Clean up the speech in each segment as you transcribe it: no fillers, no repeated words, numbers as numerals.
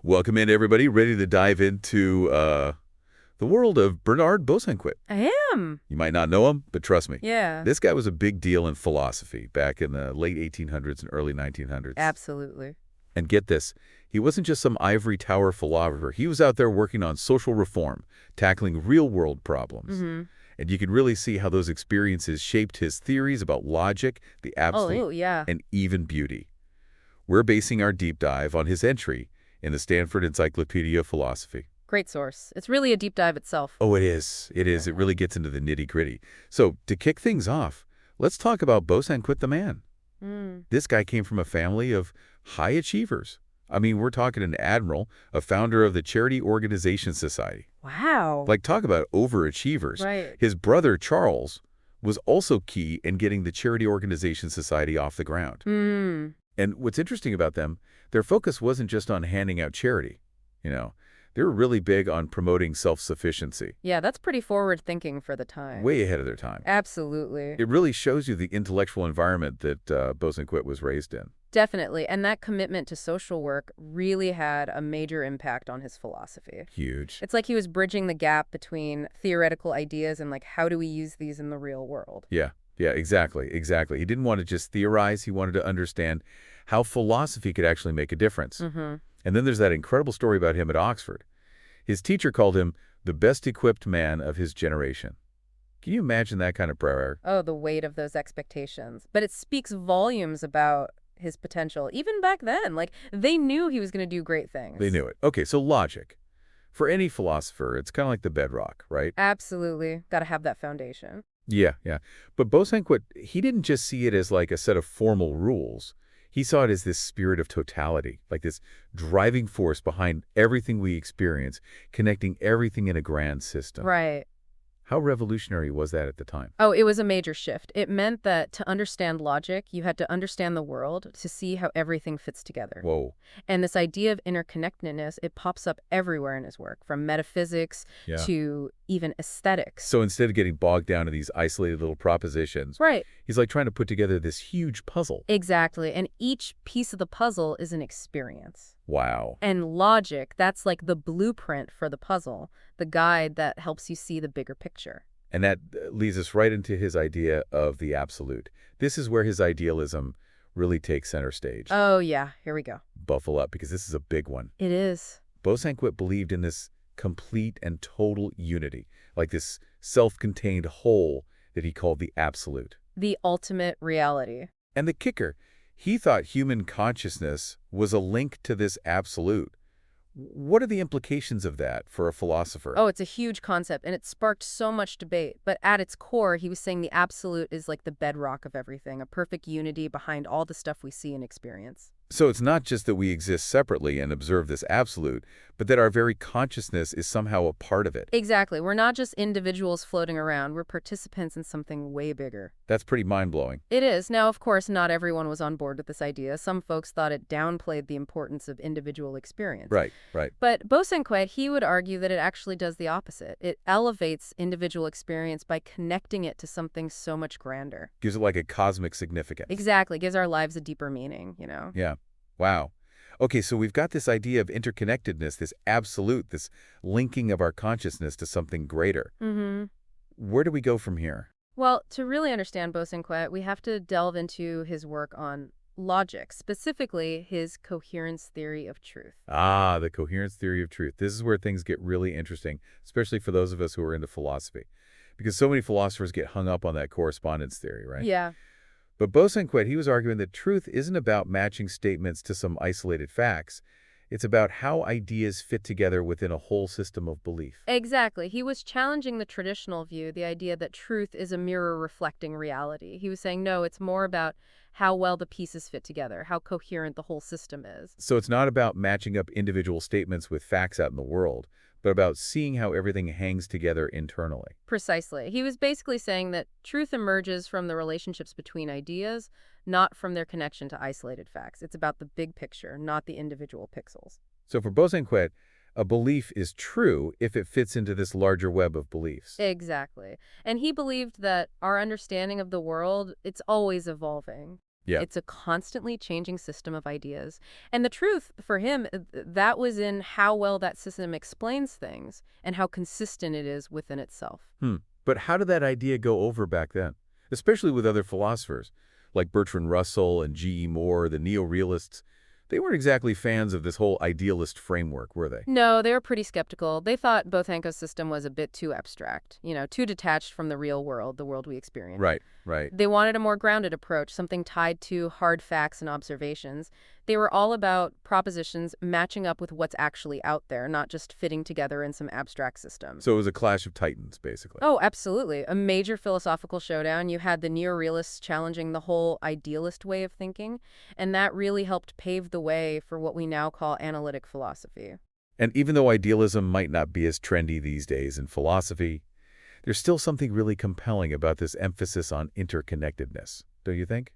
Welcome in, everybody. Ready to dive into the world of Bernard Bosanquet. I am. You might not know him, but trust me. Yeah. This guy was a big deal in philosophy back in the late 1800s and early 1900s. Absolutely. And get this, he wasn't just some ivory tower philosopher. He was out there working on social reform, tackling real-world problems. Mm-hmm. And you can really see how those experiences shaped his theories about logic, the absolute, Oh, yeah. and even beauty. We're basing our deep dive on his entry in the Stanford Encyclopedia of Philosophy. Great source. It's really a deep dive itself. Oh, it is. It is. It really gets into the nitty-gritty. So, to kick things off, let's talk about Bosanquet the man. Mm. This guy came from a family of high achievers. I mean, we're talking an admiral, a founder of the Charity Organization Society. Wow. Like, talk about overachievers. Right. His brother, Charles, was also key in getting the Charity Organization Society off the ground. Mm. And what's interesting about them, their focus wasn't just on handing out charity. They were really big on promoting self-sufficiency. Yeah, that's pretty forward thinking for the time. Way ahead of their time. Absolutely. It really shows you the intellectual environment that Bosanquet was raised in. Definitely. And that commitment to social work really had a major impact on his philosophy. Huge. It's like he was bridging the gap between theoretical ideas and, like, how do we use these in the real world? Yeah, exactly. He didn't want to just theorize. He wanted to understand how philosophy could actually make a difference. Mm-hmm. And then there's that incredible story about him at Oxford. His teacher called him the best-equipped man of his generation. Can you imagine that kind of prayer? Oh, the weight of those expectations. But it speaks volumes about his potential. Even back then, like, they knew he was going to do great things. They knew it. Okay, so logic. For any philosopher, it's kind of like the bedrock, right? Absolutely. Got to have that foundation. Yeah. But Bosanquet, he didn't just see it as like a set of formal rules. He saw it as this spirit of totality, like this driving force behind everything we experience, connecting everything in a grand system. Right. How revolutionary was that at the time? Oh, it was a major shift. It meant that to understand logic, you had to understand the world to see how everything fits together. Whoa. And this idea of interconnectedness, it pops up everywhere in his work, from metaphysics Yeah. to even aesthetics. So instead of getting bogged down in these isolated little propositions, Right. he's like trying to put together this huge puzzle. Exactly. And each piece of the puzzle is an experience. Wow. And logic, that's like the blueprint for the puzzle, the guide that helps you see the bigger picture. And that leads us right into his idea of the absolute. This is where his idealism really takes center stage. Oh, yeah. Here we go. Buffle up, because this is a big one. It is. Bosanquet believed in this complete and total unity, like this self-contained whole that he called the absolute. The ultimate reality. And the kicker, he thought human consciousness was a link to this absolute. What are the implications of that for a philosopher? Oh, it's a huge concept, and it sparked so much debate. But at its core, he was saying the absolute is like the bedrock of everything, a perfect unity behind all the stuff we see and experience. So it's not just that we exist separately and observe this absolute, but that our very consciousness is somehow a part of it. Exactly. We're not just individuals floating around. We're participants in something way bigger. That's pretty mind-blowing. It is. Now, of course, not everyone was on board with this idea. Some folks thought it downplayed the importance of individual experience. Right. But Bosanquet, he would argue that it actually does the opposite. It elevates individual experience by connecting it to something so much grander. Gives it like a cosmic significance. Exactly. Gives our lives a deeper meaning, Yeah. Wow. Okay, so we've got this idea of interconnectedness, this absolute, this linking of our consciousness to something greater. Mm-hmm. Where do we go from here? Well, to really understand Bosanquet, we have to delve into his work on logic, specifically his coherence theory of truth. Ah, the coherence theory of truth. This is where things get really interesting, especially for those of us who are into philosophy. Because so many philosophers get hung up on that correspondence theory, right? Yeah. But Bosanquet, he was arguing that truth isn't about matching statements to some isolated facts. It's about how ideas fit together within a whole system of belief. Exactly. He was challenging the traditional view, the idea that truth is a mirror reflecting reality. He was saying, no, it's more about how well the pieces fit together, how coherent the whole system is. So it's not about matching up individual statements with facts out in the world, but about seeing how everything hangs together internally. Precisely. He was basically saying that truth emerges from the relationships between ideas, not from their connection to isolated facts. It's about the big picture, not the individual pixels. So for Bosanquet, a belief is true if it fits into this larger web of beliefs. Exactly. And he believed that our understanding of the world, it's always evolving. Yeah. It's a constantly changing system of ideas. And the truth for him, that was in how well that system explains things and how consistent it is within itself. Hmm. But how did that idea go over back then? Especially with other philosophers, like Bertrand Russell and G.E. Moore, the neo-realists. They weren't exactly fans of this whole idealist framework, were they? No, they were pretty skeptical. They thought Bosanquet's system was a bit too abstract, too detached from the real world, the world we experience. Right, right. They wanted a more grounded approach, something tied to hard facts and observations. They were all about propositions matching up with what's actually out there, not just fitting together in some abstract system. So it was a clash of titans, basically. Oh, absolutely. A major philosophical showdown. You had the neo-realists challenging the whole idealist way of thinking, and that really helped pave the way for what we now call analytic philosophy. And even though idealism might not be as trendy these days in philosophy, there's still something really compelling about this emphasis on interconnectedness, don't you think?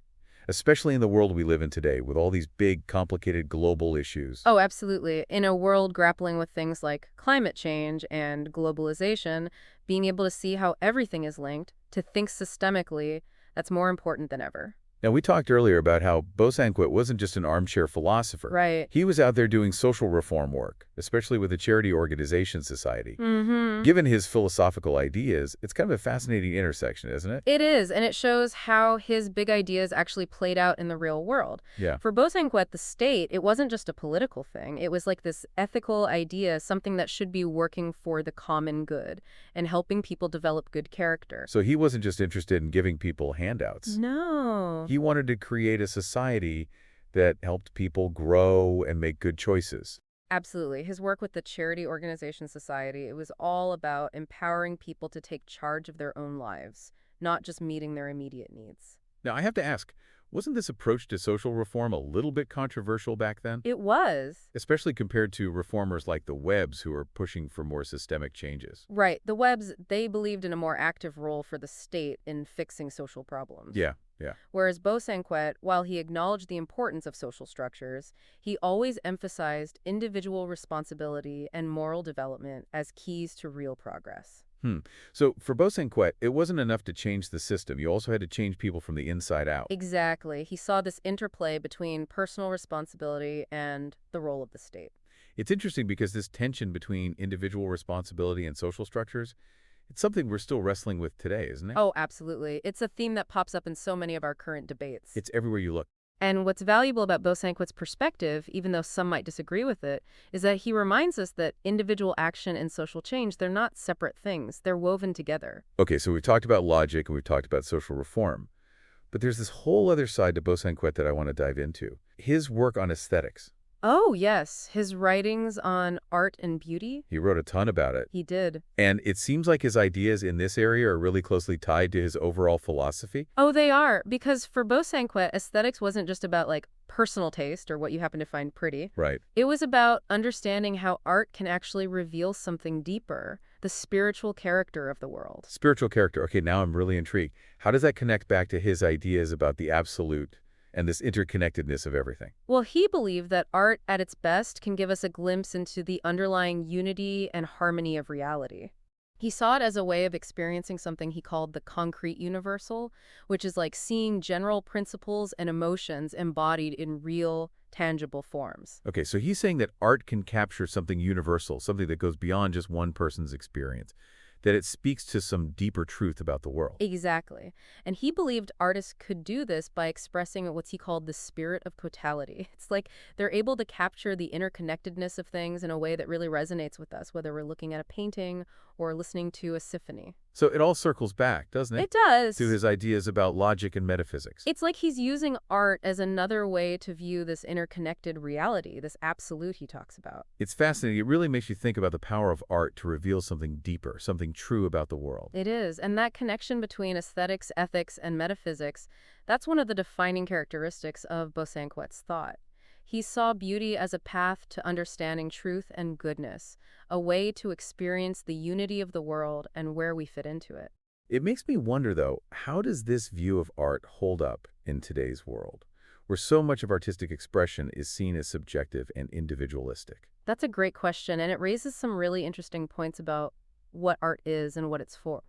Especially in the world we live in today, with all these big, complicated global issues. Oh, absolutely. In a world grappling with things like climate change and globalization, being able to see how everything is linked, to think systemically, that's more important than ever. Now, we talked earlier about how Bosanquet wasn't just an armchair philosopher. Right. He was out there doing social reform work, especially with the charity organization society. Mm-hmm. Given his philosophical ideas, it's kind of a fascinating intersection, isn't it? It is, and it shows how his big ideas actually played out in the real world. Yeah. For Bosanquet, the state, it wasn't just a political thing. It was like this ethical idea, something that should be working for the common good and helping people develop good character. So he wasn't just interested in giving people handouts. No. He wanted to create a society that helped people grow and make good choices. Absolutely. His work with the Charity Organization Society, it was all about empowering people to take charge of their own lives, not just meeting their immediate needs. Now, I have to ask, wasn't this approach to social reform a little bit controversial back then? It was. Especially compared to reformers like the Webbs who are pushing for more systemic changes. Right. The Webbs, they believed in a more active role for the state in fixing social problems. Yeah, yeah. Whereas Bosanquet, while he acknowledged the importance of social structures, he always emphasized individual responsibility and moral development as keys to real progress. So for Bosanquet, it wasn't enough to change the system. You also had to change people from the inside out. Exactly. He saw this interplay between personal responsibility and the role of the state. It's interesting because this tension between individual responsibility and social structures, it's something we're still wrestling with today, isn't it? Oh, absolutely. It's a theme that pops up in so many of our current debates. It's everywhere you look. And what's valuable about Bosanquet's perspective, even though some might disagree with it, is that he reminds us that individual action and social change, they're not separate things. They're woven together. Okay, so we've talked about logic and we've talked about social reform. But there's this whole other side to Bosanquet that I want to dive into. His work on aesthetics. Oh, yes. His writings on art and beauty. He wrote a ton about it. He did. And it seems like his ideas in this area are really closely tied to his overall philosophy. Oh, they are. Because for Bosanquet, aesthetics wasn't just about personal taste or what you happen to find pretty. Right. It was about understanding how art can actually reveal something deeper, the spiritual character of the world. Spiritual character. Okay, now I'm really intrigued. How does that connect back to his ideas about the absolute and this interconnectedness of everything? Well, he believed that art at its best can give us a glimpse into the underlying unity and harmony of reality. He saw it as a way of experiencing something he called the concrete universal, which is like seeing general principles and emotions embodied in real, tangible forms. Okay, so he's saying that art can capture something universal, something that goes beyond just one person's experience, that it speaks to some deeper truth about the world. Exactly. And he believed artists could do this by expressing what he called the spirit of totality. It's like they're able to capture the interconnectedness of things in a way that really resonates with us, whether we're looking at a painting or listening to a symphony. So it all circles back, doesn't it? It does. To his ideas about logic and metaphysics. It's like he's using art as another way to view this interconnected reality, this absolute he talks about. It's fascinating. It really makes you think about the power of art to reveal something deeper, something true about the world. It is. And that connection between aesthetics, ethics, and metaphysics, that's one of the defining characteristics of Bosanquet's thought. He saw beauty as a path to understanding truth and goodness, a way to experience the unity of the world and where we fit into it. It makes me wonder, though, how does this view of art hold up in today's world, where so much of artistic expression is seen as subjective and individualistic? That's a great question, and it raises some really interesting points about what art is and what it's for.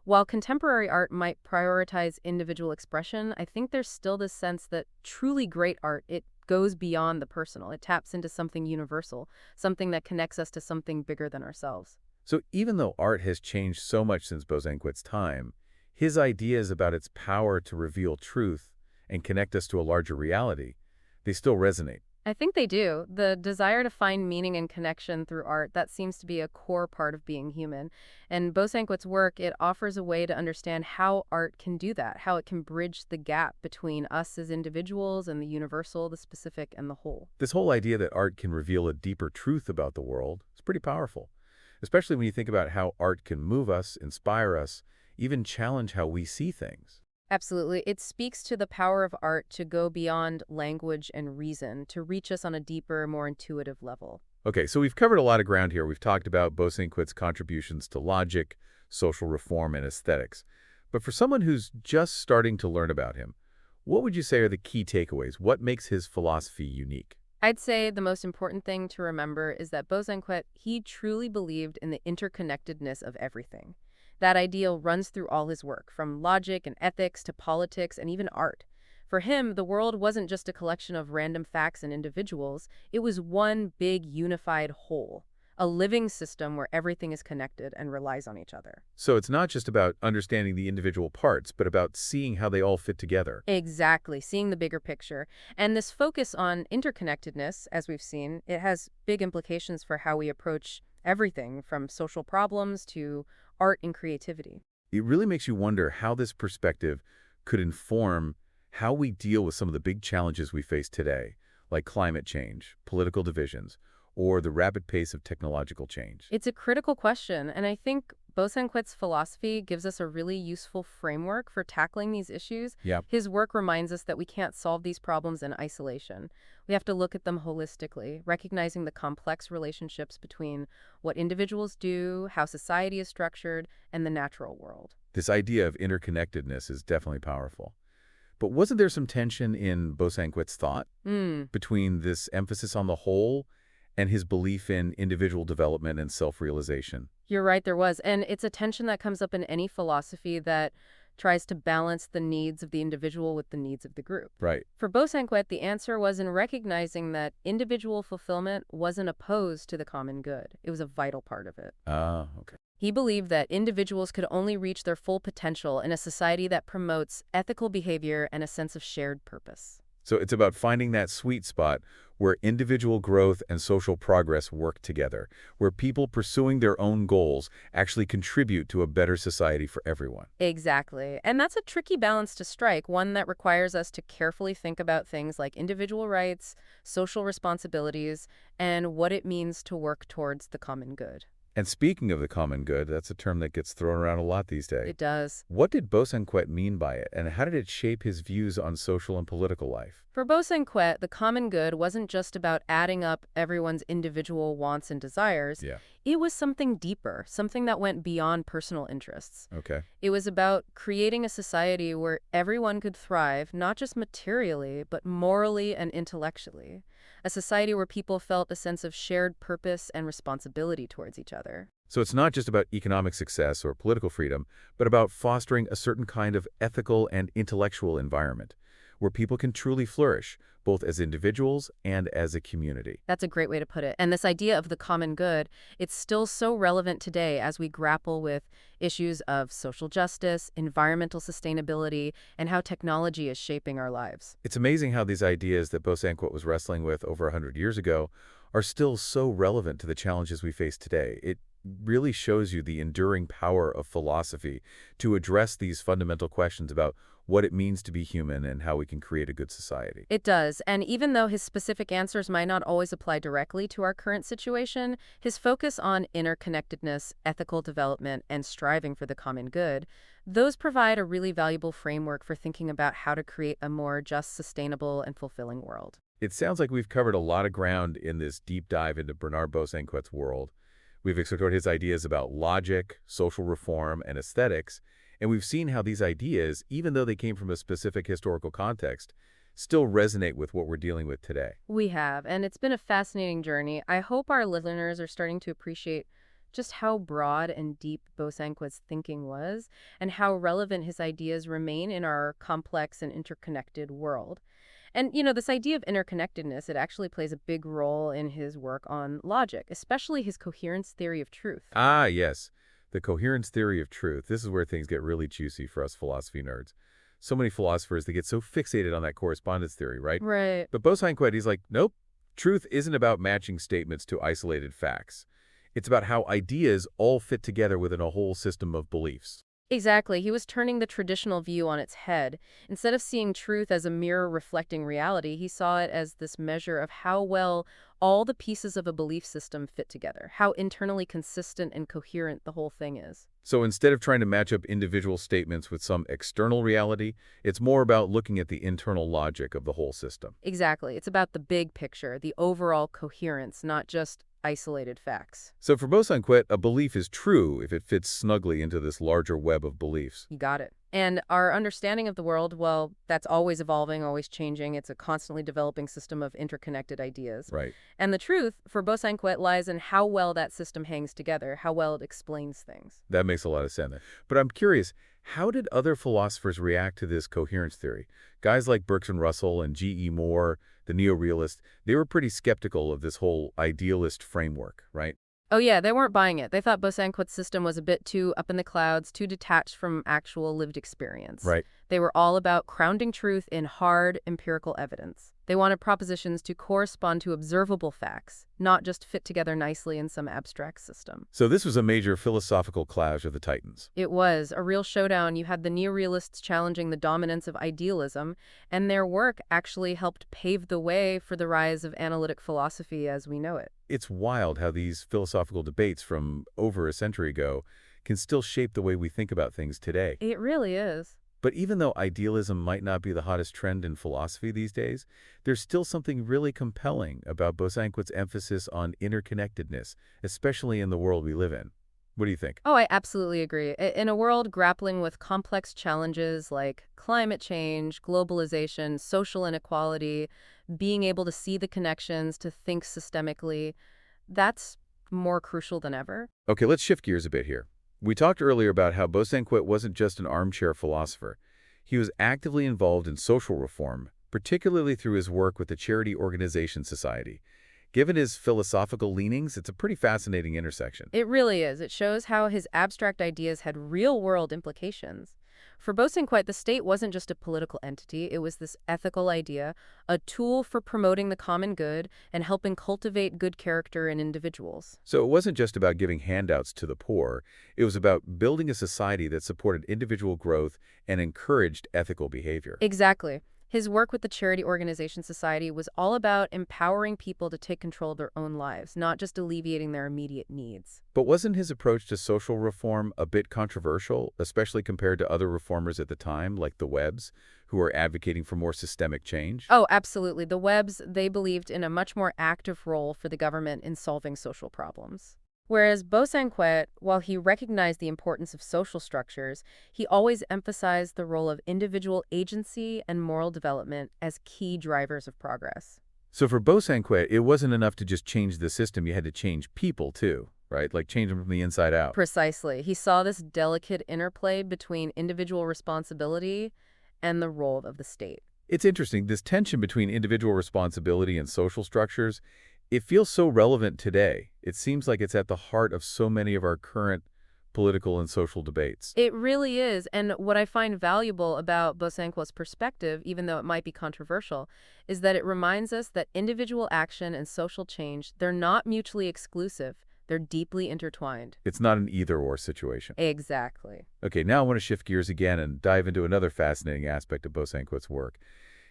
While contemporary art might prioritize individual expression, I think there's still this sense that truly great art, it goes beyond the personal. It taps into something universal, something that connects us to something bigger than ourselves. So even though art has changed so much since Bosanquet's time, his ideas about its power to reveal truth and connect us to a larger reality, they still resonate. I think they do. The desire to find meaning and connection through art, that seems to be a core part of being human. And Bosanquet's work, it offers a way to understand how art can do that, how it can bridge the gap between us as individuals and the universal, the specific, and the whole. This whole idea that art can reveal a deeper truth about the world is pretty powerful, especially when you think about how art can move us, inspire us, even challenge how we see things. Absolutely. It speaks to the power of art to go beyond language and reason, to reach us on a deeper, more intuitive level. Okay, so we've covered a lot of ground here. We've talked about Bosanquet's contributions to logic, social reform, and aesthetics. But for someone who's just starting to learn about him, what would you say are the key takeaways? What makes his philosophy unique? I'd say the most important thing to remember is that Bosanquet, he truly believed in the interconnectedness of everything. That ideal runs through all his work, from logic and ethics to politics and even art. For him, the world wasn't just a collection of random facts and individuals, it was one big unified whole, a living system where everything is connected and relies on each other. So it's not just about understanding the individual parts, but about seeing how they all fit together. Exactly, seeing the bigger picture. And this focus on interconnectedness, as we've seen, it has big implications for how we approach everything from social problems to art and creativity. It really makes you wonder how this perspective could inform how we deal with some of the big challenges we face today, like climate change, political divisions, or the rapid pace of technological change. It's a critical question, and I think Bosanquet's philosophy gives us a really useful framework for tackling these issues. Yeah. His work reminds us that we can't solve these problems in isolation. We have to look at them holistically, recognizing the complex relationships between what individuals do, how society is structured, and the natural world. This idea of interconnectedness is definitely powerful. But wasn't there some tension in Bosanquet's thought between this emphasis on the whole and his belief in individual development and self-realization? You're right, there was. And it's a tension that comes up in any philosophy that tries to balance the needs of the individual with the needs of the group. Right. For Bosanquet, the answer was in recognizing that individual fulfillment wasn't opposed to the common good. It was a vital part of it. Ah, okay. He believed that individuals could only reach their full potential in a society that promotes ethical behavior and a sense of shared purpose. So it's about finding that sweet spot where individual growth and social progress work together, where people pursuing their own goals actually contribute to a better society for everyone. Exactly. And that's a tricky balance to strike, one that requires us to carefully think about things like individual rights, social responsibilities, and what it means to work towards the common good. And speaking of the common good, that's a term that gets thrown around a lot these days. It does. What did Bosanquet mean by it, and how did it shape his views on social and political life? For Bosanquet, the common good wasn't just about adding up everyone's individual wants and desires. Yeah. It was something deeper, something that went beyond personal interests. Okay. It was about creating a society where everyone could thrive, not just materially, but morally and intellectually. A society where people felt a sense of shared purpose and responsibility towards each other. So it's not just about economic success or political freedom, but about fostering a certain kind of ethical and intellectual environment where people can truly flourish, both as individuals and as a community. That's a great way to put it. And this idea of the common good, it's still so relevant today as we grapple with issues of social justice, environmental sustainability, and how technology is shaping our lives. It's amazing how these ideas that Bosanquet was wrestling with over 100 years ago are still so relevant to the challenges we face today. It really shows you the enduring power of philosophy to address these fundamental questions about what it means to be human and how we can create a good society. It does, and even though his specific answers might not always apply directly to our current situation, his focus on interconnectedness, ethical development, and striving for the common good, those provide a really valuable framework for thinking about how to create a more just, sustainable, and fulfilling world. It sounds like we've covered a lot of ground in this deep dive into Bernard Bosanquet's world. We've explored his ideas about logic, social reform, and aesthetics, and we've seen how these ideas, even though they came from a specific historical context, still resonate with what we're dealing with today. We have, and it's been a fascinating journey. I hope our listeners are starting to appreciate just how broad and deep Bosanquet's thinking was, and how relevant his ideas remain in our complex and interconnected world. And, this idea of interconnectedness, it actually plays a big role in his work on logic, especially his coherence theory of truth. Ah, yes. The coherence theory of truth. This is where things get really juicy for us philosophy nerds. So many philosophers, they get so fixated on that correspondence theory, right? Right. But Bosanquet, he's like, nope. Truth isn't about matching statements to isolated facts. It's about how ideas all fit together within a whole system of beliefs. Exactly. He was turning the traditional view on its head. Instead of seeing truth as a mirror reflecting reality, he saw it as this measure of how well all the pieces of a belief system fit together, how internally consistent and coherent the whole thing is. So instead of trying to match up individual statements with some external reality, it's more about looking at the internal logic of the whole system. Exactly. It's about the big picture, the overall coherence, not just isolated facts. So for Bosanquet, a belief is true if it fits snugly into this larger web of beliefs. You got it. And our understanding of the world, well, that's always evolving, always changing. It's a constantly developing system of interconnected ideas. Right. And the truth, for Bosanquet, lies in how well that system hangs together, how well it explains things. That makes a lot of sense. But I'm curious, how did other philosophers react to this coherence theory? Guys like Bergson Russell and G.E. Moore, the neo-realists, they were pretty skeptical of this whole idealist framework, right? Oh yeah, they weren't buying it. They thought Bosanquet's system was a bit too up in the clouds, too detached from actual lived experience. Right. They were all about grounding truth in hard, empirical evidence. They wanted propositions to correspond to observable facts, not just fit together nicely in some abstract system. So this was a major philosophical clash of the titans. It was a real showdown. You had the neorealists challenging the dominance of idealism, and their work actually helped pave the way for the rise of analytic philosophy as we know it. It's wild how these philosophical debates from over a century ago can still shape the way we think about things today. It really is. But even though idealism might not be the hottest trend in philosophy these days, there's still something really compelling about Bosanquet's emphasis on interconnectedness, especially in the world we live in. What do you think? Oh, I absolutely agree. In a world grappling with complex challenges like climate change, globalization, social inequality, being able to see the connections, to think systemically, that's more crucial than ever. Okay, let's shift gears a bit here. We talked earlier about how Bosanquet wasn't just an armchair philosopher. He was actively involved in social reform, particularly through his work with the Charity Organization Society. Given his philosophical leanings, it's a pretty fascinating intersection. It really is. It shows how his abstract ideas had real-world implications. For Bosanquet, the state wasn't just a political entity. It was this ethical idea, a tool for promoting the common good and helping cultivate good character in individuals. So it wasn't just about giving handouts to the poor. It was about building a society that supported individual growth and encouraged ethical behavior. Exactly. His work with the Charity Organization Society was all about empowering people to take control of their own lives, not just alleviating their immediate needs. But wasn't his approach to social reform a bit controversial, especially compared to other reformers at the time, like the Webbs, who were advocating for more systemic change? Oh, absolutely. The Webbs, they believed in a much more active role for the government in solving social problems. Whereas Bosanquet, while he recognized the importance of social structures, he always emphasized the role of individual agency and moral development as key drivers of progress. So for Bosanquet, it wasn't enough to just change the system. You had to change people, too, right? Like change them from the inside out. Precisely. He saw this delicate interplay between individual responsibility and the role of the state. It's interesting, this tension between individual responsibility and social structures, it feels so relevant today. It seems like it's at the heart of so many of our current political and social debates. It really is. And what I find valuable about Bosanquet's perspective, even though it might be controversial, is that it reminds us that individual action and social change, they're not mutually exclusive. They're deeply intertwined. It's not an either-or situation. Exactly. Okay, now I want to shift gears again and dive into another fascinating aspect of Bosanquet's work.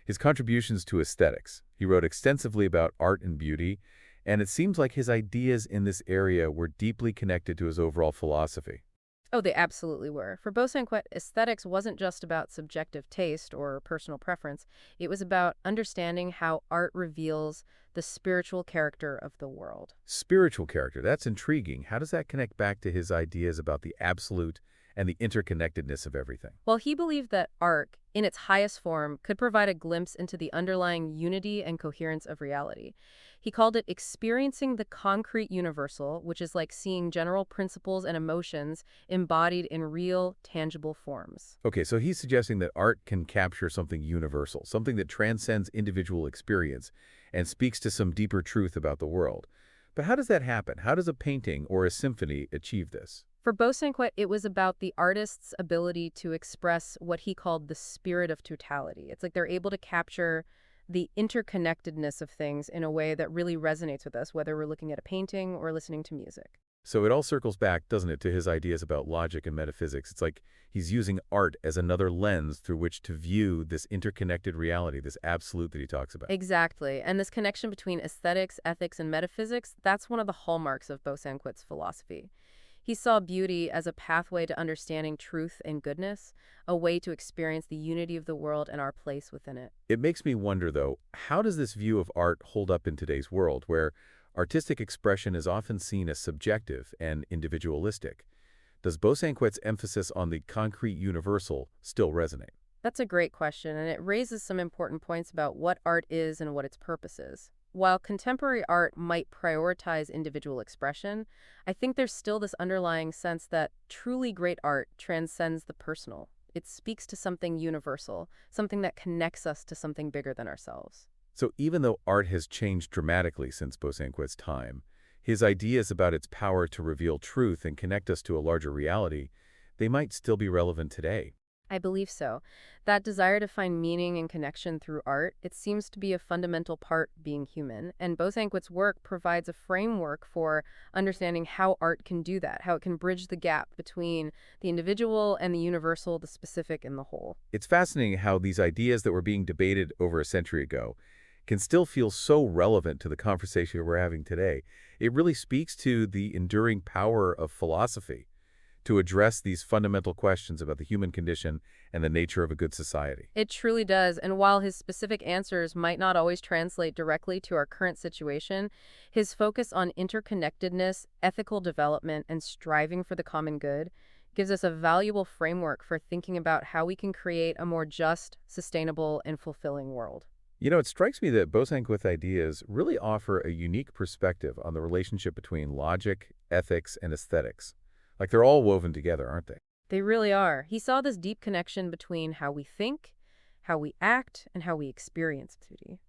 His contributions to aesthetics. He wrote extensively about art and beauty, and it seems like his ideas in this area were deeply connected to his overall philosophy. Oh, they absolutely were. For Bosanquet, aesthetics wasn't just about subjective taste or personal preference. It was about understanding how art reveals the spiritual character of the world. Spiritual character, that's intriguing. How does that connect back to his ideas about the absolute and the interconnectedness of everything. Well, he believed that art, in its highest form, could provide a glimpse into the underlying unity and coherence of reality. He called it experiencing the concrete universal, which is like seeing general principles and emotions embodied in real, tangible forms. Okay, so he's suggesting that art can capture something universal, something that transcends individual experience and speaks to some deeper truth about the world. But how does that happen? How does a painting or a symphony achieve this? For Bosanquet, it was about the artist's ability to express what he called the spirit of totality. It's like they're able to capture the interconnectedness of things in a way that really resonates with us, whether we're looking at a painting or listening to music. So it all circles back, doesn't it, to his ideas about logic and metaphysics. It's like he's using art as another lens through which to view this interconnected reality, this absolute that he talks about. Exactly. And this connection between aesthetics, ethics, and metaphysics, that's one of the hallmarks of Bosanquet's philosophy. He saw beauty as a pathway to understanding truth and goodness, a way to experience the unity of the world and our place within it. It makes me wonder, though, how does this view of art hold up in today's world, where artistic expression is often seen as subjective and individualistic? Does Bosanquet's emphasis on the concrete universal still resonate? That's a great question, and it raises some important points about what art is and what its purpose is. While contemporary art might prioritize individual expression, I think there's still this underlying sense that truly great art transcends the personal. It speaks to something universal, something that connects us to something bigger than ourselves. So even though art has changed dramatically since Bosanquet's time, his ideas about its power to reveal truth and connect us to a larger reality, they might still be relevant today. I believe so. That desire to find meaning and connection through art, it seems to be a fundamental part of being human, and Bosanquet's work provides a framework for understanding how art can do that, how it can bridge the gap between the individual and the universal, the specific and the whole. It's fascinating how these ideas that were being debated over a century ago can still feel so relevant to the conversation we're having today. It really speaks to the enduring power of philosophy to address these fundamental questions about the human condition and the nature of a good society. It truly does, and while his specific answers might not always translate directly to our current situation, his focus on interconnectedness, ethical development, and striving for the common good gives us a valuable framework for thinking about how we can create a more just, sustainable, and fulfilling world. You know, it strikes me that Bosanquet's ideas really offer a unique perspective on the relationship between logic, ethics, and aesthetics. Like they're all woven together, aren't they? They really are. He saw this deep connection between how we think, how we act, and how we experience beauty.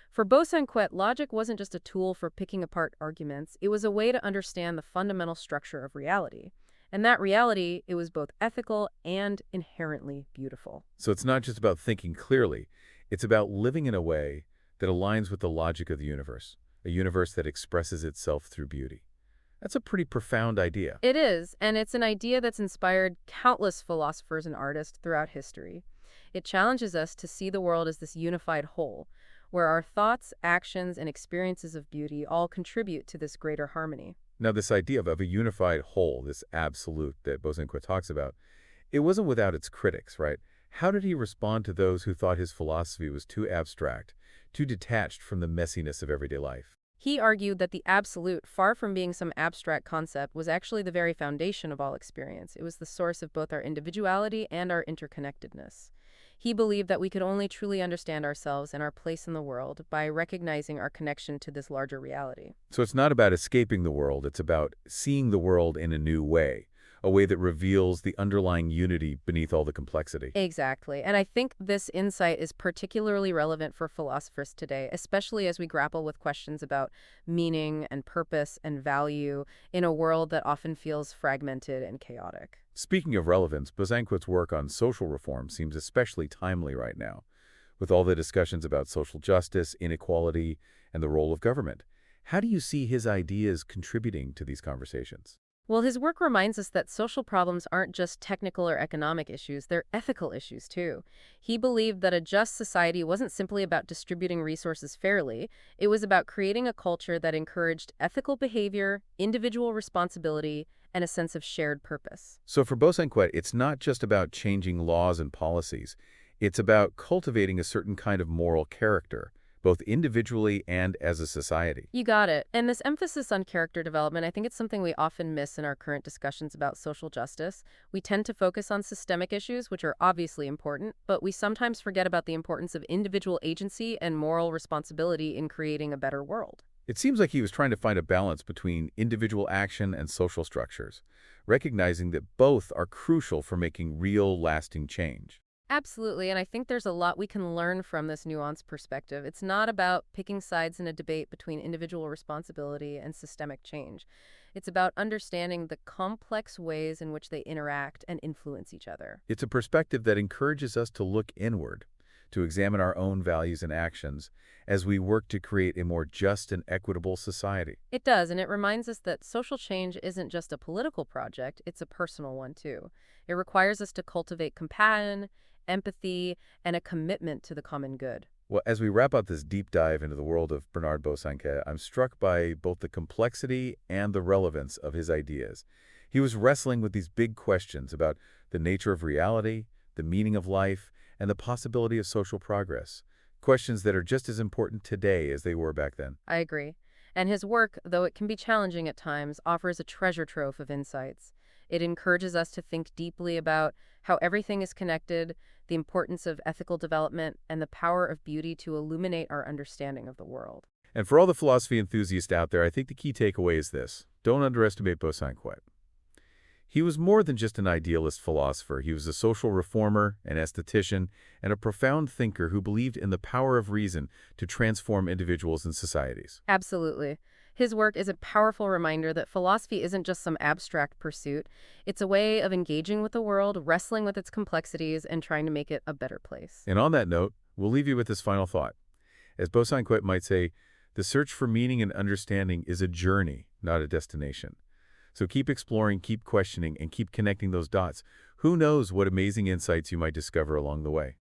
For Bosanquet, logic wasn't just a tool for picking apart arguments, it was a way to understand the fundamental structure of reality. And that reality, it was both ethical and inherently beautiful. So it's not just about thinking clearly, it's about living in a way that aligns with the logic of the universe, a universe that expresses itself through beauty. That's a pretty profound idea. It is, and it's an idea that's inspired countless philosophers and artists throughout history. It challenges us to see the world as this unified whole, where our thoughts, actions, and experiences of beauty all contribute to this greater harmony. Now, this idea of a unified whole, this absolute that Bosanquet talks about, it wasn't without its critics, right? How did he respond to those who thought his philosophy was too abstract, too detached from the messiness of everyday life? He argued that the absolute, far from being some abstract concept, was actually the very foundation of all experience. It was the source of both our individuality and our interconnectedness. He believed that we could only truly understand ourselves and our place in the world by recognizing our connection to this larger reality. So it's not about escaping the world, it's about seeing the world in a new way, a way that reveals the underlying unity beneath all the complexity. Exactly. And I think this insight is particularly relevant for philosophers today, especially as we grapple with questions about meaning and purpose and value in a world that often feels fragmented and chaotic. Speaking of relevance, Bosanquet's work on social reform seems especially timely right now, with all the discussions about social justice, inequality, and the role of government. How do you see his ideas contributing to these conversations? Well, his work reminds us that social problems aren't just technical or economic issues, they're ethical issues too. He believed that a just society wasn't simply about distributing resources fairly, it was about creating a culture that encouraged ethical behavior, individual responsibility, and a sense of shared purpose. So for Bosanquet, it's not just about changing laws and policies. It's about cultivating a certain kind of moral character, both individually and as a society. You got it. And this emphasis on character development, I think it's something we often miss in our current discussions about social justice. We tend to focus on systemic issues, which are obviously important, but we sometimes forget about the importance of individual agency and moral responsibility in creating a better world. It seems like he was trying to find a balance between individual action and social structures, recognizing that both are crucial for making real, lasting change. Absolutely, and I think there's a lot we can learn from this nuanced perspective. It's not about picking sides in a debate between individual responsibility and systemic change. It's about understanding the complex ways in which they interact and influence each other. It's a perspective that encourages us to look inward, to examine our own values and actions as we work to create a more just and equitable society. It does, and it reminds us that social change isn't just a political project, it's a personal one too. It requires us to cultivate compassion, empathy, and a commitment to the common good. Well, as we wrap up this deep dive into the world of Bernard Bosanquet, I'm struck by both the complexity and the relevance of his ideas. He was wrestling with these big questions about the nature of reality, the meaning of life, and the possibility of social progress. Questions that are just as important today as they were back then. I agree. And his work, though it can be challenging at times, offers a treasure trove of insights. It encourages us to think deeply about how everything is connected, the importance of ethical development, and the power of beauty to illuminate our understanding of the world. And for all the philosophy enthusiasts out there, I think the key takeaway is this. Don't underestimate Bosanquet. He was more than just an idealist philosopher. He was a social reformer, an esthetician, and a profound thinker who believed in the power of reason to transform individuals and societies. Absolutely. His work is a powerful reminder that philosophy isn't just some abstract pursuit. It's a way of engaging with the world, wrestling with its complexities, and trying to make it a better place. And on that note, we'll leave you with this final thought. As Bosanquet might say, the search for meaning and understanding is a journey, not a destination. So keep exploring, keep questioning, and keep connecting those dots. Who knows what amazing insights you might discover along the way.